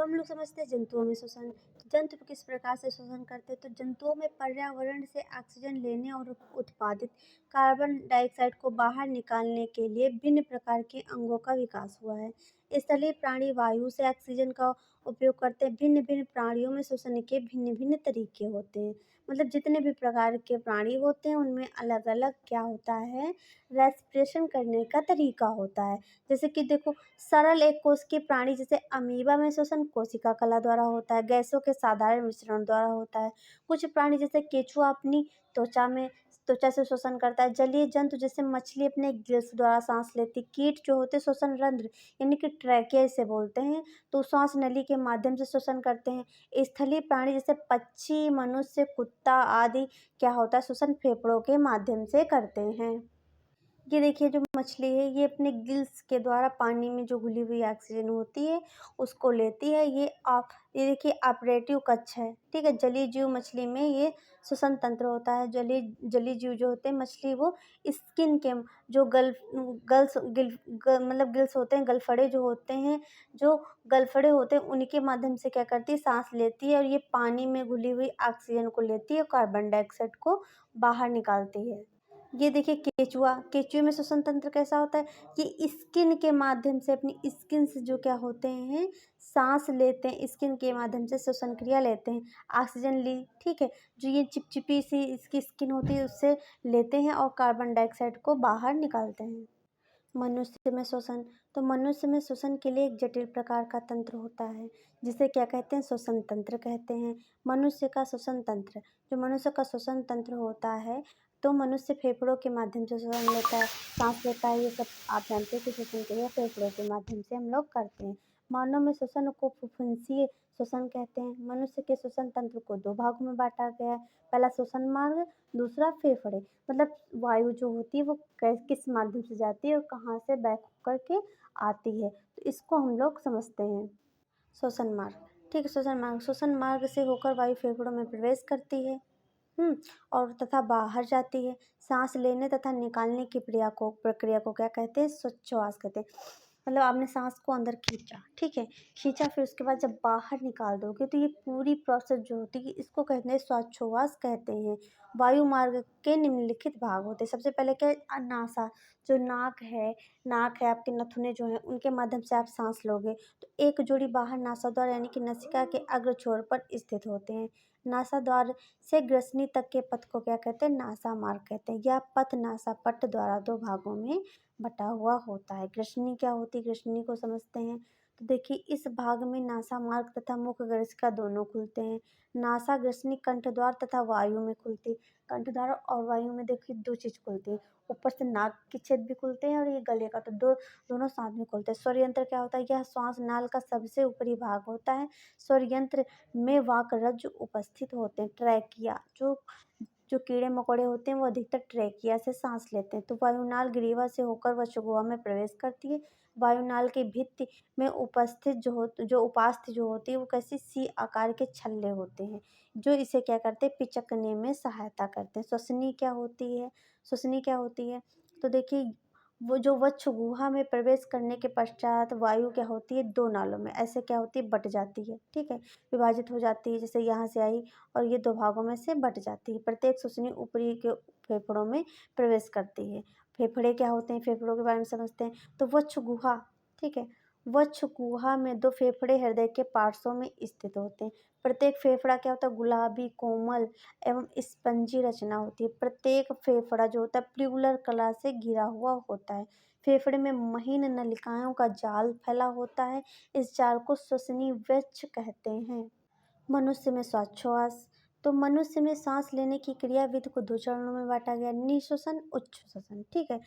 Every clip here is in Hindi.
हम लोग समझते हैं जंतुओं में शोषण। जंतु किस प्रकार से शोषण करते हैं, तो जंतुओं में पर्यावरण से ऑक्सीजन लेने और उत्पादित कार्बन डाइऑक्साइड को बाहर निकालने के लिए भिन्न प्रकार के अंगों का विकास हुआ है। स्थलीय प्राणी वायु से ऑक्सीजन का उपयोग करते हैं। भिन्न भिन्न प्राणियों में शोषण के भिन्न भिन्न तरीके होते हैं। मतलब जितने भी प्रकार के प्राणी होते हैं उनमें अलग अलग क्या होता है, रेस्पिरेशन करने का तरीका होता है। जैसे कि देखो, सरल एक कोशिकीय प्राणी जैसे अमीबा में शोषण कोशिका कला द्वारा होता है, गैसों के साधारण मिश्रण द्वारा होता है। कुछ प्राणी जैसे केंचुआ अपनी त्वचा से शोषण करता है। जलीय जंतु जैसे मछली अपने गिल्स द्वारा सांस लेती। कीट जो होते हैं शोषण रंध्र यानी कि ट्रैकिया इसे बोलते हैं, तो श्वास नली के माध्यम से शोषण करते हैं। स्थलीय प्राणी जैसे पक्षी, मनुष्य, कुत्ता आदि क्या होता है, शोषण फेफड़ों के माध्यम से करते हैं। ये देखिए, जो मछली है ये अपने गिल्स के द्वारा पानी में जो घुली हुई ऑक्सीजन होती है उसको लेती है। ये देखिए ऑपरेटिव कक्ष है, ठीक है। जलीय जीव मछली में ये श्वसन तंत्र होता है। जलीय जीव जो होते हैं मछली, वो स्किन के जो मतलब गिल्स होते हैं, गलफड़े जो होते हैं, उनके माध्यम से क्या करती है, सांस लेती है और ये पानी में घुली हुई ऑक्सीजन को लेती है और कार्बन डाइऑक्साइड को बाहर निकालती है। ये देखिए केचुए में श्वसन तंत्र कैसा होता है, ये स्किन के माध्यम से, अपनी स्किन से जो क्या होते हैं, सांस लेते हैं। स्किन के माध्यम से श्वसन क्रिया लेते हैं, ऑक्सीजन ली, ठीक है। जो ये चिपचिपी सी इसकी स्किन होती है उससे लेते हैं और कार्बन डाइऑक्साइड को बाहर निकालते हैं। मनुष्य में श्वसन, तो मनुष्य में श्वसन के लिए एक जटिल प्रकार का तंत्र होता है जिसे क्या कहते हैं, श्वसन तंत्र कहते हैं। मनुष्य का श्वसन तंत्र, जो मनुष्य का श्वसन तंत्र होता है, तो मनुष्य फेफड़ों के माध्यम से श्वसन लेता है, सांस लेता है। ये सब आप जानते हैं कि श्वसन क्रिया फेफड़ों के माध्यम से हम लोग करते हैं। मानव में श्वसन को फुफ्फुसीय श्वसन कहते हैं। मनुष्य के श्वसन तंत्र को दो भागों में बांटा गया है, पहला श्वसन मार्ग, दूसरा फेफड़े। मतलब वायु जो होती है वो किस माध्यम से जाती है और कहाँ से बैक होकर के आती है, तो इसको हम लोग समझते हैं। श्वसन मार्ग, ठीक है। श्वसन मार्ग से होकर वायु फेफड़ों में प्रवेश करती है और तथा बाहर जाती है। सांस लेने तथा निकालने की प्रक्रिया को क्या कहते हैं, श्वासोच्छ्वास कहते हैं। मतलब आपने सांस को अंदर खींचा, ठीक है, फिर उसके बाद जब बाहर निकाल दोगे तो ये पूरी प्रोसेस जो होती है इसको कहते हैं श्वासोच्छ्वास कहते हैं। वायु मार्ग के निम्नलिखित भाग होते हैं। सबसे पहले क्या है, नासा, जो नाक है आपके नथुने जो हैं उनके माध्यम से आप सांस लोगे, तो एक जोड़ी बाहर नासा द्वार यानी कि नसिका के अग्र छोर पर स्थित होते हैं। नासा द्वार से ग्रसनी तक के पथ को क्या कहते हैं, नासा मार्ग कहते हैं। यह पथ नासा पट्ट द्वारा दो भागों में बटा हुआ होता है। ग्रसनी क्या होती है, ग्रसनी को समझते हैं। तो देखिए, इस भाग में नासा मार्ग तथा मुख ग्रसिका दोनों खुलते हैं। नासा ग्रसनी कंठ द्वार तथा वायु में खुलती है। कंठ द्वार और वायु में देखिए दो चीज खुलती है, ऊपर से नाक के छेद भी खुलते हैं और ये गले का, तो दोनों साथ में खुलते हैं। स्वर यंत्र क्या होता है, यह श्वास नाल का सबसे ऊपरी भाग होता है। स्वर यंत्र में वाक रज्जु उपस्थित होते हैं। ट्रैकिया, जो कीड़े मकोड़े होते हैं वो अधिकतर ट्रैकिया से सांस लेते हैं। तो वायुनाल ग्रीवा से होकर वक्षगुहा में प्रवेश करती है। वायुनाल के भित्ति में उपस्थित जो उपास्थि जो होती है वो कैसी सी आकार के छल्ले होते हैं, जो इसे क्या करते हैं, पिचकने में सहायता करते हैं। श्वसनी क्या होती है, तो देखिए, वो जो वक्ष गुहा में प्रवेश करने के पश्चात वायु क्या होती है, दो नालों में ऐसे क्या होती है, बट जाती है, ठीक है, विभाजित हो जाती है। जैसे यहाँ से आई और ये दो भागों में से बट जाती है। प्रत्येक श्वसनी ऊपरी के फेफड़ों में प्रवेश करती है। फेफड़े क्या होते हैं, फेफड़ों के बारे में समझते हैं। तो वक्ष गुहा, ठीक है, वक्ष गुहा में दो फेफड़े हृदय के पार्श्वों में स्थित होते हैं। प्रत्येक फेफड़ा क्या होता है, गुलाबी, कोमल एवं स्पंजी रचना होती है। प्रत्येक फेफड़ा जो होता है प्यूलर कला से घिरा हुआ होता है। फेफड़े में महीन नलिकाओं का जाल फैला होता है। इस जाल को श्वसनी वृक्ष कहते हैं। मनुष्य में श्वासोच्छ्वास, तो मनुष्य में सांस लेने की क्रियाविधि को दो चरणों में बांटा गया, निःश्वसन, उच्च श्वसन, ठीक है।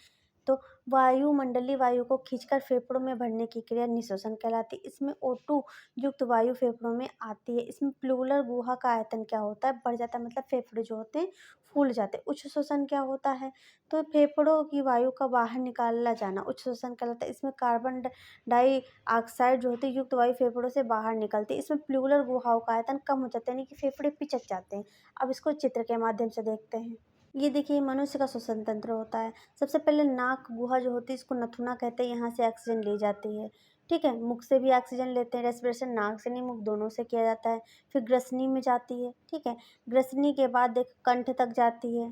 तो वायुमंडलीय वायु को खींचकर फेफड़ों में भरने की क्रिया निःश्वसन कहलाती है। इसमें O2 युक्त वायु फेफड़ों में आती है। इसमें प्लूरल गुहा का आयतन क्या होता है, बढ़ जाता है, मतलब फेफड़े जो होते हैं फूल जाते हैं। उच्च श्वसन क्या होता है, तो फेफड़ों की वायु का बाहर निकाला जाना उच्च श्वसन कहलाता है। इसमें कार्बन डाइऑक्साइड जो होती है युक्त वायु फेफड़ों से बाहर निकलती है। इसमें प्लूरल गुहाओं का आयतन कम हो जाता है, यानी कि फेफड़े पिचक जाते हैं। अब इसको चित्र के माध्यम से देखते हैं। ये देखिए, मनुष्य का श्वसन तंत्र होता है। सबसे पहले नाक गुहा जो होती है इसको नथुना कहते हैं, यहाँ से ऑक्सीजन ली जाती है, ठीक है, मुख से भी ऑक्सीजन लेते हैं, रेस्पिरेशन नाक से नहीं मुख दोनों से किया जाता है। फिर ग्रसनी में जाती है, ठीक है, ग्रसनी के बाद देख कंठ तक जाती है।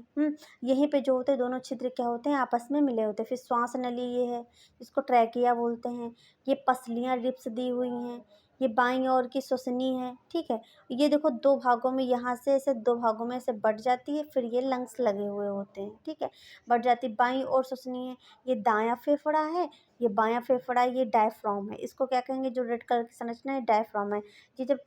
यहीं पे जो होते हैं दोनों छिद्र क्या होते हैं, आपस में मिले होते हैं। फिर श्वास नली ये है, इसको ट्रैकिया बोलते हैं। ये पसलियाँ रिब्स दी हुई हैं, ये बाईं ओर की श्वसनी है, ठीक है। ये देखो 2 भागों में, यहाँ से ऐसे 2 भागों में ऐसे बँट जाती है, फिर ये लंग्स लगे हुए होते हैं, ठीक है। बँट जाती बाईं ओर श्वसनी है, ये दायाँ फेफड़ा है, ये बायाँ फेफड़ा है, ये डायफ्राम है। इसको क्या कहेंगे, जो रेड कलर की संरचना है डायफ्राम है। ये जब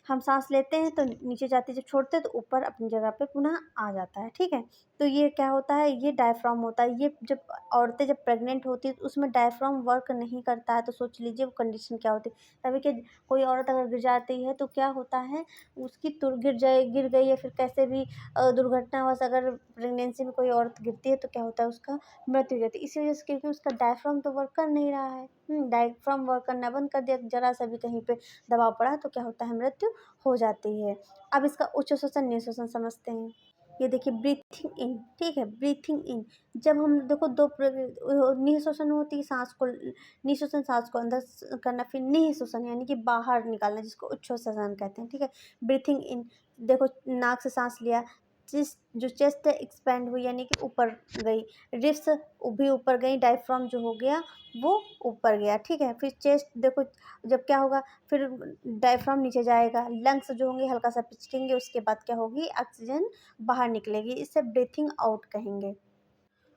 हम सांस लेते हैं तो नीचे जाती है, जब छोड़ते हैं तो ऊपर अपनी जगह पे पुनः आ जाता है, ठीक है। तो ये क्या होता है, ये डायफ्राम होता है। ये जब औरतें जब प्रेग्नेंट होती है तो उसमें डायफ्राम वर्क नहीं करता है, तो सोच लीजिए वो कंडीशन क्या होती है। तभी कि कोई औरत अगर गिर जाती है तो क्या होता है, उसकी गिर गई या फिर कैसे भी दुर्घटनावश अगर प्रेगनेंसी में कोई औरत गिरती है तो क्या होता है, उसका मृत्यु हो जाती है। इसी वजह से, क्योंकि उसका डायफ्राम तो वर्क कर नहीं रहा है। डायफ्राम वर्क करना बंद कर दिया, जरा सा भी कहीं पे दबाव पड़ा तो क्या होता है, मृत्यु हो जाती है। अब इसका उच्च श्वसन निःश्वसन समझते हैं। ये देखिए ब्रीथिंग इन, ठीक है, ब्रीथिंग इन। जब हम देखो निःश्वसन होती है, सांस को निःश्वसन सांस को अंदर करना, फिर निःश्वसन यानी कि बाहर निकालना, जिसको उच्छ्वसन कहते हैं, ठीक है। ब्रीथिंग इन, देखो नाक से सांस लिया, जो चेस्ट एक्सपेंड हुई यानी कि ऊपर गई, रिब्स भी ऊपर गई, डायफ्राम जो हो गया वो ऊपर गया, ठीक है। फिर चेस्ट देखो, जब क्या होगा, फिर डायफ्राम नीचे जाएगा, लंग्स जो होंगे हल्का सा पिचकेंगे, उसके बाद क्या होगी, ऑक्सीजन बाहर निकलेगी, इसे ब्रीथिंग आउट कहेंगे।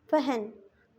वहन,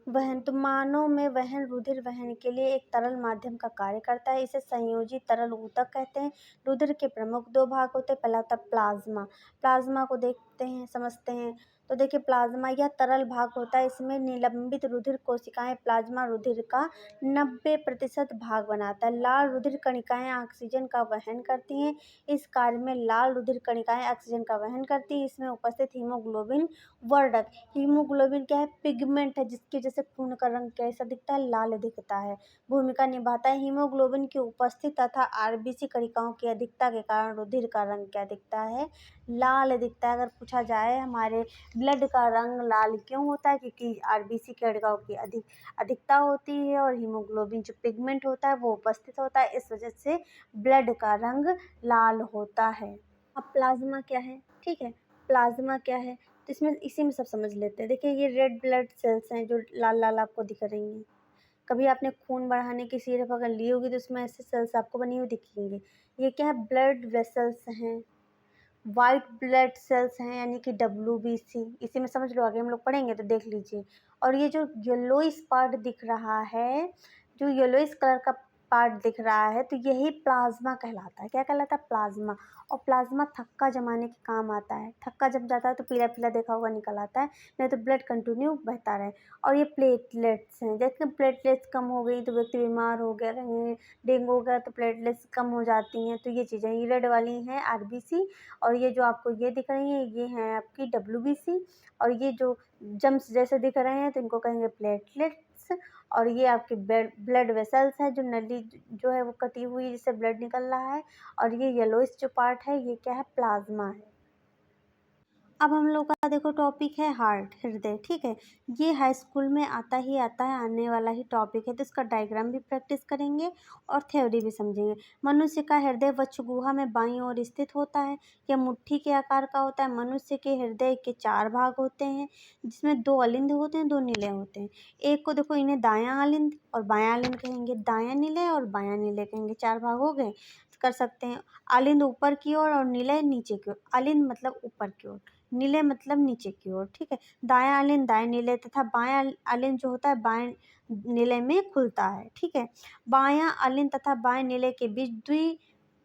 वहन तो मानव में वहन रुधिर वहन के लिए एक तरल माध्यम का कार्य करता है। इसे संयोजी तरल ऊतक कहते हैं। रुधिर के प्रमुख 2 भाग होते हैं। पहला होता है प्लाज्मा। प्लाज्मा को देखते हैं, समझते हैं। तो देखिए प्लाज्मा यह तरल भाग होता है। इसमें निलंबित रुधिर कोशिकाएं प्लाज्मा रुधिर का 90% भाग बनाता है। लाल रुधिर कणिकाएं ऑक्सीजन का वहन करती हैं। इस कार्य में लाल रुधिर कणिकाएं ऑक्सीजन का वहन करती हैं। इसमें उपस्थित हीमोग्लोबिन वर्धक, हीमोग्लोबिन क्या है, पिगमेंट है, जिसकी वजह से खून का रंग कैसा दिखता है, लाल दिखता है, भूमिका निभाता है। हीमोग्लोबिन की उपस्थिति तथा आरबीसी कणिकाओं की अधिकता के कारण रुधिर का रंग क्या दिखता है, लाल दिखता है। अगर पूछा जाए हमारे ब्लड का रंग लाल क्यों होता है, क्योंकि आरबीसी कणिकाओं की अधिकता होती है और हीमोग्लोबिन जो पिगमेंट होता है वो उपस्थित होता है, इस वजह से ब्लड का रंग लाल होता है। अब प्लाज्मा क्या है, ठीक है, प्लाज्मा क्या है, तो इसमें इसी में सब समझ लेते हैं। देखिए ये रेड ब्लड सेल्स हैं जो लाल लाल आपको दिख रही हैं। कभी आपने खून बढ़ाने की सिरप अगर ली होगी तो उसमें ऐसे सेल्स आपको बनी हुई दिखेंगे। ये क्या है, ब्लड वेसल्स हैं, वाइट ब्लड सेल्स हैं यानी कि WBC। इसी में समझ लो, आगे हम लोग पढ़ेंगे तो देख लीजिए। और ये जो येलोइश पार्ट दिख रहा है, जो येलोइश कलर का पार्ट दिख रहा है, तो यही प्लाज्मा कहलाता है। क्या कहलाता है, प्लाज्मा। और प्लाज्मा थक्का जमाने के काम आता है। थक्का जम जाता है तो पीला पीला देखा होगा निकल आता है, नहीं तो ब्लड कंटिन्यू बहता रहे। और ये प्लेटलेट्स हैं, जैसे प्लेटलेट्स कम हो गई तो व्यक्ति बीमार हो गया, कहीं डेंगू हो गया तो प्लेटलेट्स कम हो जाती हैं। तो ये चीज़ें, ये रेड वाली हैं आरबीसी, और ये जो आपको ये दिख रही हैं ये हैं आपकी WBC, और ये जो जम्स जैसे दिख रहे हैं तो इनको कहेंगे प्लेटलेट्स। और ये आपके ब्लड वेसल्स है, जो नली जो है वो कटी हुई है जिससे ब्लड निकल रहा है। और ये येलोइश जो पार्ट है ये क्या है, प्लाज्मा है। अब हम लोग का देखो टॉपिक है हार्ट, हृदय, ठीक है। ये हाई स्कूल में आता ही आता है, आने वाला ही टॉपिक है, तो इसका डायग्राम भी प्रैक्टिस करेंगे और थ्योरी भी समझेंगे। मनुष्य का हृदय वक्ष गुहा में बाईं ओर स्थित होता है। यह मुट्ठी के आकार का होता है। मनुष्य के हृदय के 4 भाग होते हैं, जिसमें 2 अलिंद होते हैं, 2 निलय होते हैं। एक को देखो, इन्हें दायां अलिंद और बायां अलिंद कहेंगे, दायां निलय और बायां निलय कहेंगे। 4 भाग हो गए, कर सकते हैं। अलिंद ऊपर की ओर और निलय नीचे की ओर। अलिंद मतलब ऊपर की ओर, निलय मतलब नीचे की ओर, ठीक है। दायां अलिंद दाएं निलय तथा बायां अलिंद जो होता है बाएं निलय में खुलता है, ठीक है। बायां अलिंद तथा बाएं निलय के बीच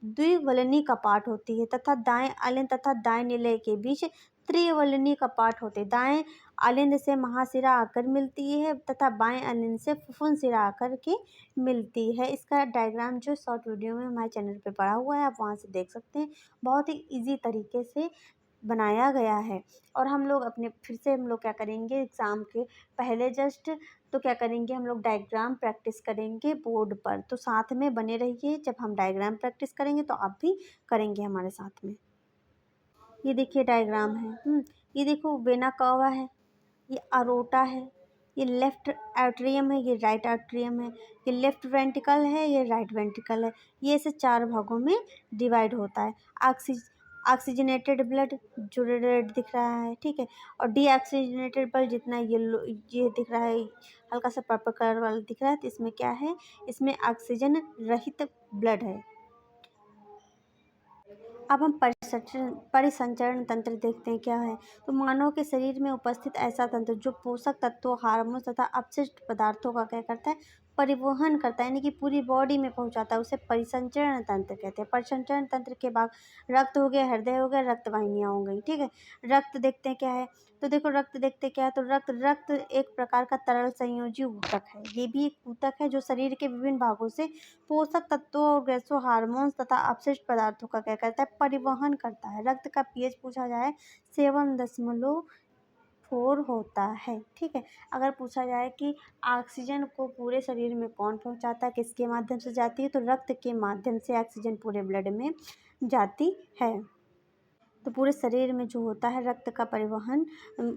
द्विवलनी कपाट होती है तथा दाएं अलिंद तथा दाएं निलय के बीच त्रिवलनी कपाट होते हैं। दाएं अलिंद से महाशिरा आकर मिलती है तथा बाएं अलिंद से फुफ्फुंद शिरा आकर के मिलती है। इसका डायग्राम जो शॉर्ट वीडियो में हमारे चैनल पे पड़ा हुआ है, आप वहाँ से देख सकते हैं। बहुत ही इजी तरीके से बनाया गया है। और हम लोग अपने फिर से हम लोग क्या करेंगे, एग्ज़ाम के पहले जस्ट तो क्या करेंगे, हम लोग डायग्राम प्रैक्टिस करेंगे बोर्ड पर। तो साथ में बने रहिए, जब हम डायग्राम प्रैक्टिस करेंगे तो आप भी करेंगे हमारे साथ में। ये देखिए डायग्राम है। ये देखो वेना कवा है, ये अरोटा है, ये लेफ्ट एट्रियम है, ये राइट एट्रियम है, ये लेफ्ट वेंट्रिकल है, ये राइट वेंट्रिकल है। ये ऐसे 4 भागों में डिवाइड होता है। ऑक्सीजनेटेड ब्लड जो रेड दिख रहा है, ठीक है, और डीऑक्सीजनेटेड ब्लड जितना येलो ये दिख रहा है, हल्का सा पर्पल कलर वाला दिख रहा है, तो इसमें क्या है, इसमें ऑक्सीजन रहित ब्लड है। अब हम परिसंचरण तंत्र देखते हैं क्या है। तो मानव के शरीर में उपस्थित ऐसा तंत्र जो पोषक तत्वों, हार्मोन तथा अपशिष्ट पदार्थों का क्या करता है, परिवहन करता है, यानी कि पूरी बॉडी में पहुंचाता है, उसे परिसंचरण तंत्र कहते हैं। परिसंचरण तंत्र के भाग रक्त हो गया, हृदय हो गया, रक्त वाहिनियाँ हो गई, ठीक है। रक्त देखते हैं क्या है, तो देखो रक्त देखते क्या है, तो रक्त एक प्रकार का तरल संयोजी ऊतक है। ये भी एक ऊतक है जो शरीर के विभिन्न भागों से पोषक तत्वों और गैसों, हार्मोन्स तथा अपशिष्ट पदार्थों का क्या करता है, परिवहन करता है। रक्त का पीएच पूछा जाए 7.4 होता है, ठीक है। अगर पूछा जाए कि ऑक्सीजन को पूरे शरीर में कौन पहुंचाता है, किसके माध्यम से जाती है, तो रक्त के माध्यम से ऑक्सीजन पूरे ब्लड में जाती है। तो पूरे शरीर में जो होता है रक्त का परिवहन,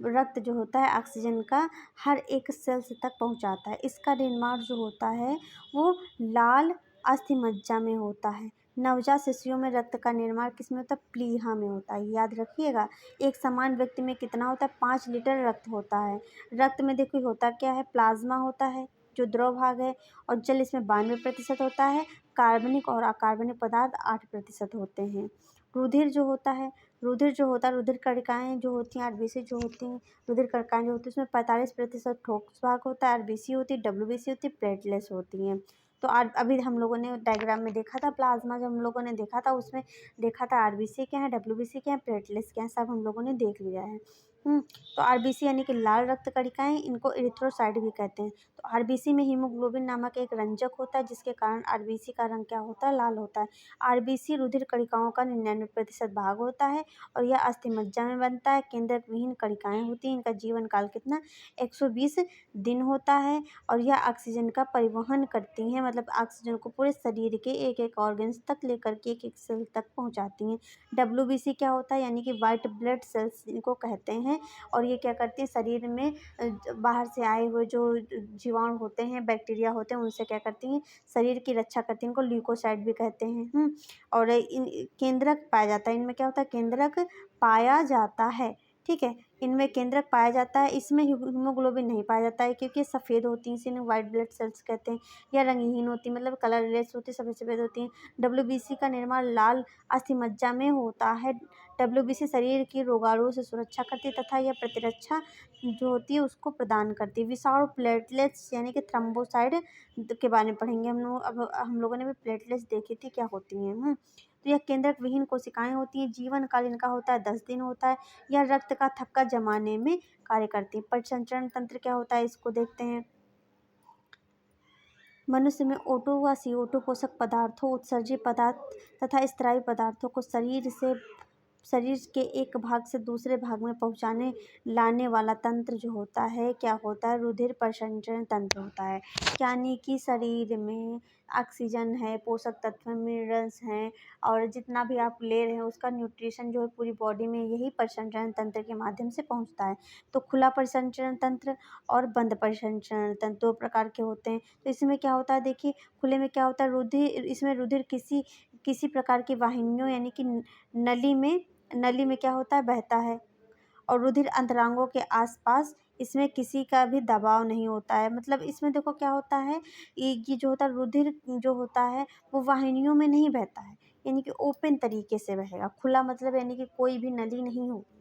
रक्त जो होता है ऑक्सीजन का हर एक सेल्स तक पहुंचाता है। इसका निर्माण जो होता है वो लाल अस्थिमज्जा में होता है। नवजात शिशुओं में रक्त का निर्माण किस में होता है, प्लीहा में होता है, याद रखिएगा। एक समान व्यक्ति में कितना होता है, 5 लीटर रक्त होता है। रक्त में देखो होता क्या है, प्लाज्मा होता है जो द्रव भाग है, और जल इसमें 92% होता है, कार्बनिक और अकार्बनिक पदार्थ 8% होते हैं। रुधिर जो होता है, रुधिर कणिकाएँ जो होती हैं, आरबीसी जो होती हैं, रुधिर कणिकाएँ जो होती हैं उसमें 45% ठोस भाग होता है, आरबीसी होती है, डब्ल्यूबीसी होती है, प्लेटलेट्स होती हैं। तो आज अभी हम लोगों ने डायग्राम में देखा था, प्लाज्मा जब हम लोगों ने देखा था उसमें देखा था आरबीसी क्या है, डब्ल्यूबीसी क्या है, प्लेटलेट्स क्या है, सब हम लोगों ने देख लिया है। तो आरबीसी यानी कि लाल रक्त कणिकाएँ, इनको इरिथ्रोसाइट भी कहते हैं। तो आरबीसी में हीमोग्लोबिन नामक एक रंजक होता है जिसके कारण आरबीसी का रंग क्या होता है, लाल होता है। आरबीसी रुधिर कणिकाओं का 99% भाग होता है और यह अस्थिमज्जा में बनता है। केंद्रक विहीन कणिकाएँ होती हैं, इनका जीवन काल कितना, 120 दिन होता है, और यह ऑक्सीजन का परिवहन करती हैं, मतलब ऑक्सीजन को पूरे शरीर के एक-एक ऑर्गन्स तक लेकर के एक-एक सेल तक पहुँचाती हैं। डब्ल्यूबीसी क्या होता है, यानी कि व्हाइट ब्लड सेल्स इनको कहते हैं, और ये क्या करती हैं, शरीर में बाहर से आए हुए जो जीवाणु होते हैं, बैक्टीरिया होते हैं, उनसे क्या करती हैं, शरीर की रक्षा करती हैं। इनको ल्यूकोसाइट भी कहते हैं। और इन केंद्रक पाया जाता है, इनमें क्या होता है, केंद्रक पाया जाता है, ठीक है। इनमें केंद्रक पाया जाता है, इसमें हीमोग्लोबिन नहीं पाया जाता है क्योंकि सफ़ेद होती हैं, इसीलिए व्हाइट ब्लड सेल्स कहते हैं। या रंगहीन होती, मतलब कलरलेस होती, सफ़ेद-सफ़ेद होती हैं। डब्ल्यूबीसी का निर्माण लाल अस्थिमज्जा में होता है। डब्ल्यूबीसी शरीर की रोगाणुओं से सुरक्षा करती है तथा यह प्रतिरक्षा जो होती है उसको प्रदान करती है। विषाणु प्लेटलेट्स यानी कि थ्रोम्बोसाइट के बारे में पढ़ेंगे हम लोग। अब हम लोगों ने भी प्लेटलेट्स देखी थी क्या होती हैं। तो यह केंद्रक विहीन कोशिकाएं होती हैं, जीवन काल इनका होता है 10 दिन होता है। यह रक्त का थक्का जमाने में कार्य करती है। परिसंचरण तंत्र क्या होता है, इसको देखते हैं। मनुष्य में O2 व CO2 पोषक पदार्थों, उत्सर्जित पदार्थ तथा स्त्रावी पदार्थों को शरीर के एक भाग से दूसरे भाग में पहुंचाने लाने वाला तंत्र जो होता है क्या होता है, रुधिर परिसंचरण तंत्र होता है। यानी कि शरीर में ऑक्सीजन है, पोषक तत्व मिनरल्स हैं, और जितना भी आप ले रहे हैं उसका न्यूट्रिशन जो है पूरी बॉडी में यही परिसंचरण तंत्र के माध्यम से पहुंचता है। तो खुला परिसंचरण तंत्र और बंद परिसंचरण तंत्र 2 प्रकार के होते हैं। तो इसमें क्या होता है, देखिए खुले में क्या होता है, इसमें रुधिर किसी प्रकार की वाहिनियों यानी कि नली में क्या होता है, बहता है, और रुधिर अंतरांगों के आसपास इसमें किसी का भी दबाव नहीं होता है। मतलब इसमें देखो क्या होता है, ये जो होता है रुधिर जो होता है वो वाहिनियों में नहीं बहता है, यानी कि ओपन तरीके से बहेगा। खुला मतलब यानी कि कोई भी नली नहीं होगी,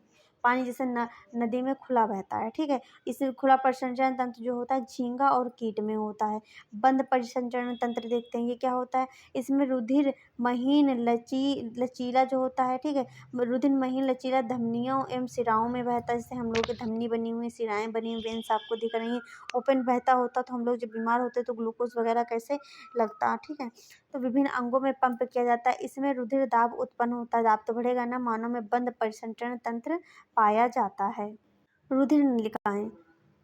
पानी जैसे नदी में खुला बहता है, ठीक है। इसे खुला परिसंचरण तंत्र जो होता है झींगा और कीट में होता है। बंद परिसंचरण तंत्र देखते हैं, ये क्या होता है, इसमें रुधिर महीन लचीला जो होता है, ठीक है। रुधिर महीन लचीला धमनियों एवं सिराओं में बहता है, जैसे हम लोग की धमनी बनी हुई, सिराएं बनी हुई, वेन्स आपको दिख रही हैं, ओपन बहता होता। तो हम लोग जब बीमार होते हैं तो ग्लूकोज वगैरह कैसे लगता, ठीक है। तो विभिन्न अंगों में पंप किया जाता है, इसमें रुधिर दाब उत्पन्न होता है, दाब तो बढ़ेगा ना। मानव में बंद परिसंचरण तंत्र पाया जाता है। रुधिर नलिकाएं,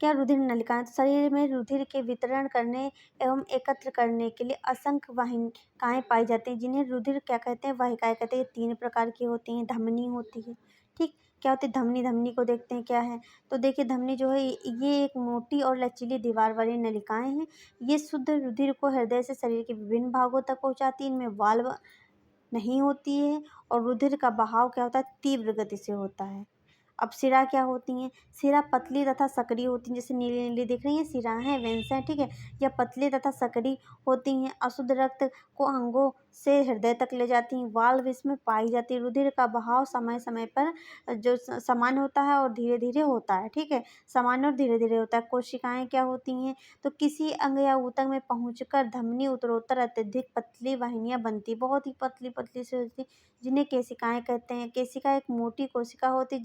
क्या रुधिर नलिकाएं, तो शरीर में रुधिर के वितरण करने एवं एकत्र करने के लिए असंख्य वाहिकाएं पाई जाती हैं, जिन्हें रुधिर क्या कहते हैं, वाहिकाएं कहते हैं। ये 3 प्रकार की होती हैं। धमनी होती है, ठीक, क्या होती है धमनी, धमनी को देखते हैं क्या है। तो देखिए धमनी जो है ये एक मोटी और लचीली दीवार वाली नलिकाएँ हैं। ये शुद्ध रुधिर को हृदय से शरीर के विभिन्न भागों तक पहुँचाती है। इनमें वाल्व नहीं होती है और रुधिर का बहाव क्या होता है तीव्र गति से होता है। अब शिरा क्या होती हैं? शिरा पतली तथा सकरी होती हैं, जैसे नीली-नीली दिख रही हैं शिरा हैं, वेन्स हैं, ठीक है? यह पतली तथा सकरी होती हैं, अशुद्ध रक्त को अंगों से हृदय तक ले जाती हैं। वाल्व इसमें पाई जाती है। रुधिर का बहाव समय-समय पर जो सामान्य होता है और धीरे-धीरे होता है, ठीक है? सामान्य और धीरे-धीरे होता है। कोशिकाएँ क्या होती हैं? तो किसी अंग या ऊतक में पहुँचकर धमनी उत्तरोत्तर अत्यधिक पतली वाहिनियाँ बनती, बहुत ही पतली-पतली सी होती, जिन्हें केशिकाएँ कहते हैं। केशिका एक मोटी कोशिका होती है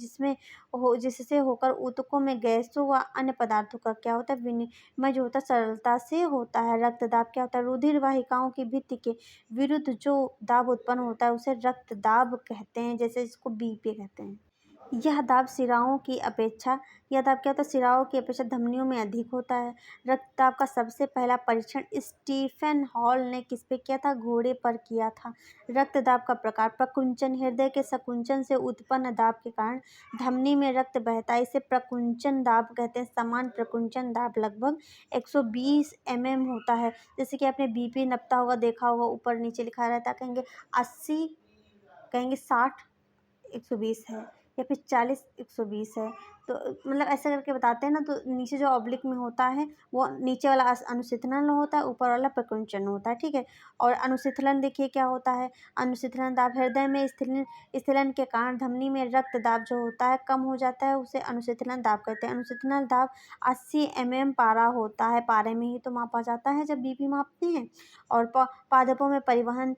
जिससे होकर ऊतकों में गैसों व अन्य पदार्थों का क्या होता है विनिमय जो होता है सरलता से होता है। रक्तदाब क्या होता है? रुधिर वाहिकाओं की भित्ति के विरुद्ध जो दाब उत्पन्न होता है उसे रक्तदाब कहते हैं, जैसे इसको बीपी कहते हैं। यह दाब सिराओं की अपेक्षा यह दाब क्या होता है सिराओं की अपेक्षा धमनियों में अधिक होता है। रक्तदाब का सबसे पहला परीक्षण स्टीफन हॉल ने किस पे किया था? घोड़े पर किया था। रक्तदाब का प्रकार प्रकुंचन हृदय के संकुंचन से उत्पन्न दाब के कारण धमनी में रक्त बहता है, इसे प्रकुंचन दाब कहते हैं। समान प्रकुंचन दाब लगभग 120 mm होता है। जैसे कि आपने बीपी नपता होगा देखा होगा ऊपर नीचे लिखा रहता है, कहेंगे 80, कहेंगे 60 120 है या फिर 40 120 है। तो मतलब ऐसा करके बताते हैं ना, तो नीचे जो ऑब्लिक में होता है वो नीचे वाला अनुशीतलन होता है, ऊपर वाला प्रकुंचन होता है, ठीक है। और अनुशीतलन देखिए क्या होता है। अनुशीतलन दाब हृदय में स्खलन के कारण धमनी में रक्त दाब जो होता है कम हो जाता है, उसे अनुशीतलन दाब कहते हैं। अनुशीतलन दाब 80 mm पारा होता है। पारे में ही तो मापा जाता है जब बीपी मापते हैं। और पादपों में परिवहन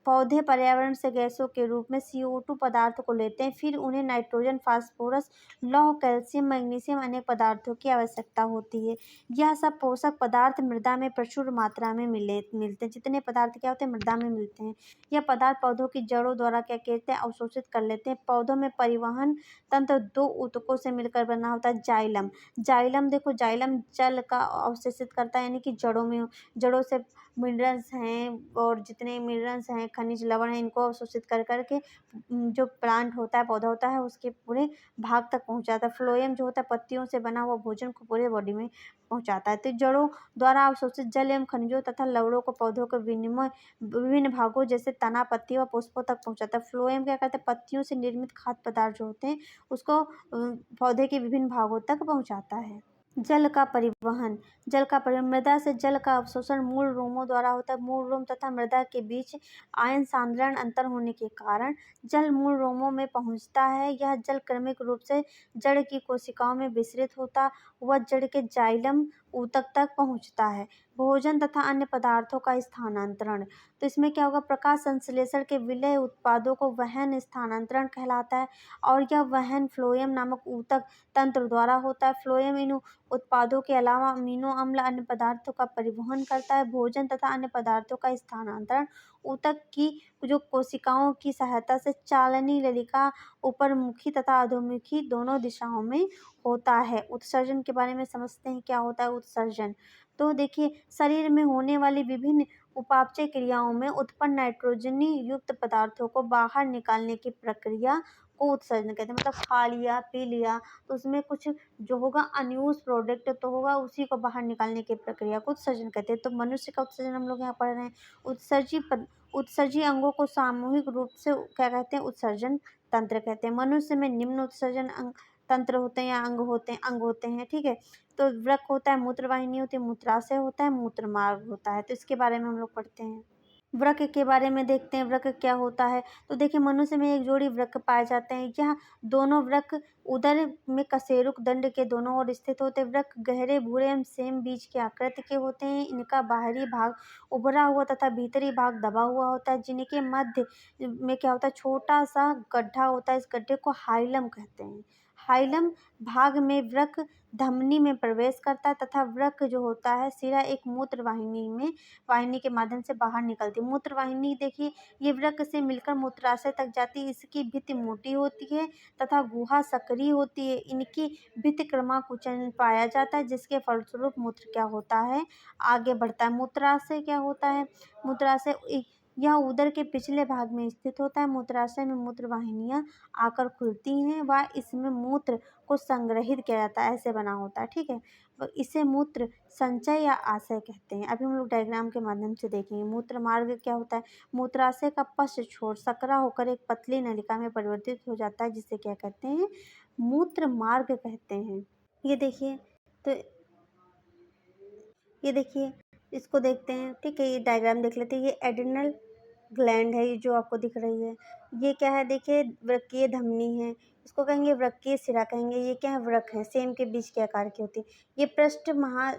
पौधे पर्यावरण से गैसों के रूप में CO2 पदार्थ को लेते हैं, फिर उन्हें नाइट्रोजन, फास्फोरस, लौह, कैल्शियम, मैग्नीशियम अनेक पदार्थों की आवश्यकता होती है। यह सब पोषक पदार्थ मृदा में प्रचुर मात्रा में मिलते हैं। जितने पदार्थ क्या होते हैं मृदा में मिलते हैं। यह पदार्थ पौधों की जड़ों द्वारा क्या कहते हैं अवशोषित कर लेते हैं। पौधों में परिवहन तंत्र 2 ऊतकों से मिलकर बना होता है। जाइलम जाइलम देखो जाइलम जल का अवशोषित करता है, यानी कि जड़ों से मिनरल्स हैं और जितने मिनरल्स हैं खनिज लवण हैं इनको अवशोषित कर करके जो प्लांट होता है पौधा होता है उसके पूरे भाग तक पहुंचाता है। फ्लोएम जो होता है पत्तियों से बना हुआ भोजन को पूरे बॉडी में पहुंचाता है। तो जड़ों द्वारा अवशोषित जल एवं खनिजों तथा लवणों को पौधों के विभिन्न भागों जैसे तना, पत्ती व पुष्पों तक पहुंचाता है। फ्लोएम क्या करता है पत्तियों से निर्मित खाद्य पदार्थ जो होते हैं उसको पौधे के विभिन्न भागों तक पहुंचाता है। जल का परिवहन मृदा से जल का अवशोषण मूल रोमों द्वारा होता है। मूल रोम तथा मृदा के बीच आयन सांद्रण अंतर होने के कारण जल मूल रोमों में पहुंचता है। यह जल क्रमिक रूप से जड़ की कोशिकाओं में विसरित होता हुआ जड़ के जाइलम ऊतक तक पहुंचता है। भोजन तथा अन्य पदार्थों का स्थानांतरण, तो इसमें क्या होगा प्रकाश संश्लेषण के विलय उत्पादों को वहन स्थानांतरण कहलाता है और यह वहन फ्लोएम नामक ऊतक तंत्र द्वारा होता है। फ्लोएम इन उत्पादों के अलावा अमीनो अम्ल अन्य पदार्थों का परिवहन करता है। भोजन तथा अन्य पदार्थों का स्थानांतरण ऊतक की जो कोशिकाओं की सहायता से चालनी नलिका ऊपरमुखी तथा अधोमुखी दोनों दिशाओं में होता है। उत्सर्जन के बारे में समझते हैं क्या होता है उत्सर्जन। तो देखिए शरीर में होने वाली विभिन्न उपापचय क्रियाओं में उत्पन्न नाइट्रोजनी युक्त पदार्थों को बाहर निकालने की प्रक्रिया को उत्सर्जन कहते हैं। मतलब खा लिया पी लिया तो उसमें कुछ जो होगा अनयूज प्रोडक्ट तो होगा, उसी को बाहर निकालने की प्रक्रिया को उत्सर्जन कहते हैं। तो मनुष्य का उत्सर्जन हम लोग यहाँ पढ़ रहे हैं। उत्सर्जी अंगों को सामूहिक रूप से क्या कहते हैं उत्सर्जन तंत्र कहते हैं। मनुष्य में निम्न उत्सर्जन तंत्र होते हैं या अंग होते हैं, ठीक है। तो वृक्क होता है, मूत्रवाहिनी होती है, मूत्राशय होता है, मूत्र मार्ग होता है। तो इसके बारे में हम लोग पढ़ते हैं। वृक्क के बारे में देखते हैं वृक्क क्या होता है। तो देखिए मनुष्य में एक जोड़ी वृक्क पाए जाते हैं। यह दोनों वृक्क उदर में कशेरुक दंड के दोनों ओर स्थित होते हैं। वृक्क गहरे भूरे एवं सेम बीज के आकृति के होते हैं। इनका बाहरी भाग उभरा हुआ तथा भीतरी भाग दबा हुआ होता है, जिनके मध्य में क्या होता है छोटा सा गड्ढा होता है। इस गड्ढे को हाइलम कहते हैं। हाइलम भाग में वृक्क धमनी में प्रवेश करता है तथा वृक्क जो होता है सिरा एक मूत्र वाहिनी के माध्यम से बाहर निकलती है। मूत्र वाहिनी देखिए ये वृक्क से मिलकर मूत्राशय तक जाती है। इसकी भित्ति मोटी होती है तथा गुहा सक्रिय होती है। इनकी भित्ति क्रमाकुचन पाया जाता है, जिसके फलस्वरूप मूत्र क्या होता है आगे बढ़ता है। मूत्राशय क्या होता है मूत्राशय यह उदर के पिछले भाग में स्थित होता है। मूत्राशय में मूत्र वाहिनियाँ आकर खुलती हैं व इसमें मूत्र को संग्रहित किया जाता है, ऐसे बना होता है, ठीक है। तो इसे मूत्र संचय या आशय कहते हैं। अभी हम लोग डायग्राम के माध्यम से देखेंगे। मूत्र मार्ग क्या होता है? मूत्राशय का पश्च छोर सकरा होकर एक पतली नलिका में परिवर्तित हो जाता है, जिसे क्या कहते हैं? मूत्र मार्ग कहते हैं। ये देखिए, तो ये देखिए, इसको देखते हैं, ठीक है। ये डायग्राम देख लेते हैं। ये एड्रिनल ग्लैंड है, ये जो आपको दिख रही है। ये क्या है? देखिए, वृक्कीय धमनी है, इसको कहेंगे वृक्कीय शिरा कहेंगे। ये क्या है? वृक्क है, सेम के बीच के आकार की होती है। ये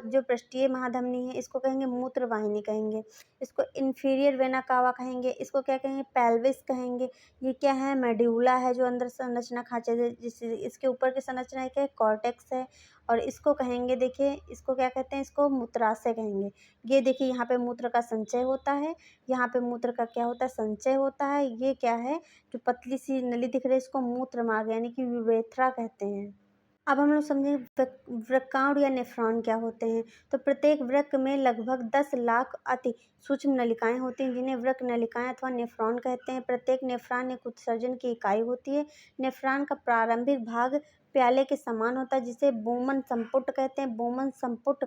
जो पृष्ठीय महाधमनी है, इसको कहेंगे मूत्र वाहिनी कहेंगे। इसको इंफीरियर वेना कावा कहेंगे। इसको क्या कहेंगे? पेल्विस कहेंगे। ये क्या है? मेड्यूला है, जो अंदर संरचना खांचे से जिससे इसके ऊपर की संरचना क्या है? कॉर्टेक्स है। और इसको कहेंगे, देखिए, इसको क्या कहते हैं? इसको मूत्राशय कहेंगे। ये देखिए, यहाँ पे मूत्र का संचय होता है, यहाँ पे मूत्र का क्या होता है? संचय होता है। ये क्या है? जो पतली सी नली दिख रही है, इसको मूत्र मार्ग यानी कि यूरेथ्रा कहते हैं। अब हम लोग समझेंगे वृक्कांड या नेफ्रॉन क्या होते हैं। तो प्रत्येक वृक्क में लगभग 10 लाख अति सूक्ष्म नलिकाएं होती हैं, जिन्हें वृक्क नलिकाएं अथवा नेफ्रॉन कहते हैं। प्रत्येक नेफ्रॉन एक उत्सर्जन की इकाई होती है। नेफ्रॉन का प्रारंभिक भाग प्याले के समान होता है, जिसे बोमन संपुट कहते हैं। बोमन संपुट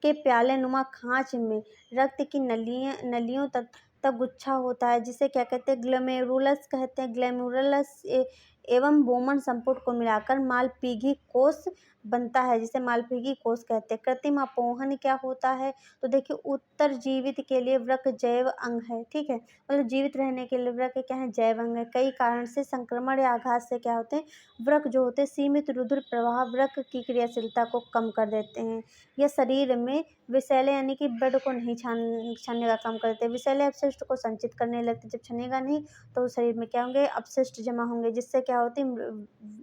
के प्याले नुमा खांच में रक्त की नलियों तक गुच्छा होता है, जिसे क्या कहते हैं? ग्लोमेरुलस कहते हैं। ग्लोमेरुलस एवं बोमन संपुट को मिलाकर मालपीघी कोष बनता है, जिसे मालपीघी कोष कहते हैं। कृत्रिम अपोहन क्या होता है? तो देखिए, उत्तरजीवित के लिए वृक्क जैव अंग है, ठीक है। मतलब जीवित रहने के लिए वृक्क क्या है? जैव अंग है। कई कारण से संक्रमण या आघात से क्या होते हैं? वृक्क जो होते हैं, सीमित रुधिर प्रवाह वृक्क की क्रियाशीलता को कम कर देते हैं। यह शरीर में विषैले यानी कि ब्लड को नहीं छानने का काम करते हैं। विषैले अपशिष्ट को संचित करने लगते। जब छनेगा नहीं तो शरीर में क्या होंगे? अपशिष्ट जमा होंगे, जिससे क्या होती है?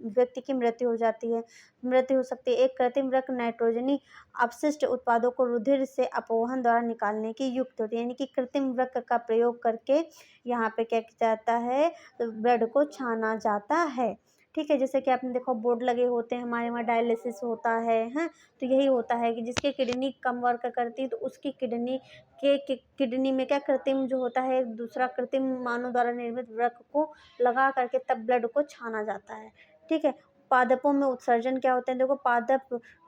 व्यक्ति की मृत्यु हो जाती है, मृत्यु हो सकती है। एक कृत्रिम वृक्क नाइट्रोजनी अपशिष्ट उत्पादों को रुधिर से अपोहन द्वारा निकालने की युक्त होती है, यानी कि कृत्रिम वृक्क का प्रयोग करके यहाँ पे क्या किया जाता है? ब्लड को छाना जाता है, ठीक है। जैसे कि आपने देखा, बोर्ड लगे होते हैं, हमारे वहाँ डायलिसिस होता है, हैं। तो यही होता है कि जिसकी किडनी कम वर्क करती है, तो उसकी किडनी में क्या कृत्रिम जो होता है, दूसरा कृत्रिम मानव द्वारा निर्मित वृक्क को लगा करके तब ब्लड को छाना जाता है, ठीक है। पादपों में उत्सर्जन क्या होते हैं? देखो,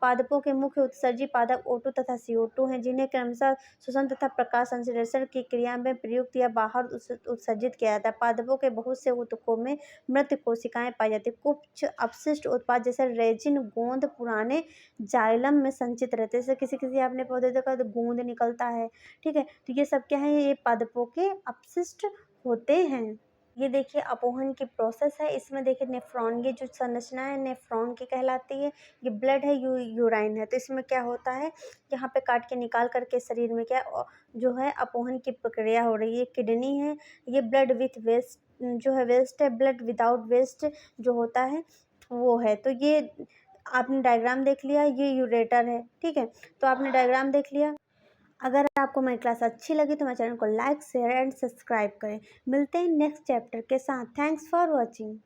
पादपों के मुख्य उत्सर्जी पादप O2 तथा CO2 हैं, जिन्हें क्रमशः श्वसन तथा प्रकाश संश्लेषण की क्रिया में प्रयुक्त या बाहर उत्सर्जित किया जाता है। पादपों के बहुत से ऊतकों में मृत कोशिकाएं पाई जाती हैं। कुछ अपशिष्ट उत्पाद जैसे रेजिन, गोंद पुराने जाइलम में संचित रहते हैं। जैसे किसी आपने पौधे देखा तो गोंद निकलता है, ठीक है। तो ये सब क्या है? ये पादपों के अपशिष्ट होते हैं। ये देखिए, अपोहन की प्रोसेस है। इसमें देखिए, नेफ्रॉन, ये जो संरचना है नेफ्रॉन की कहलाती है। ये ब्लड है, यूराइन है। तो इसमें क्या होता है? यहाँ पे काट के निकाल करके शरीर में क्या जो है अपोहन की प्रक्रिया हो रही है। किडनी है, ये ब्लड विथ वेस्ट जो है, वेस्ट है। ब्लड विदाउट वेस्ट जो होता है वो है। तो ये आपने डायग्राम देख लिया, ये यूरेटर है, ठीक है। तो आपने डायग्राम देख लिया। अगर आपको मेरी क्लास अच्छी लगी तो मेरे चैनल को लाइक, शेयर एंड सब्सक्राइब करें। मिलते हैं नेक्स्ट चैप्टर के साथ। Thanks for watching.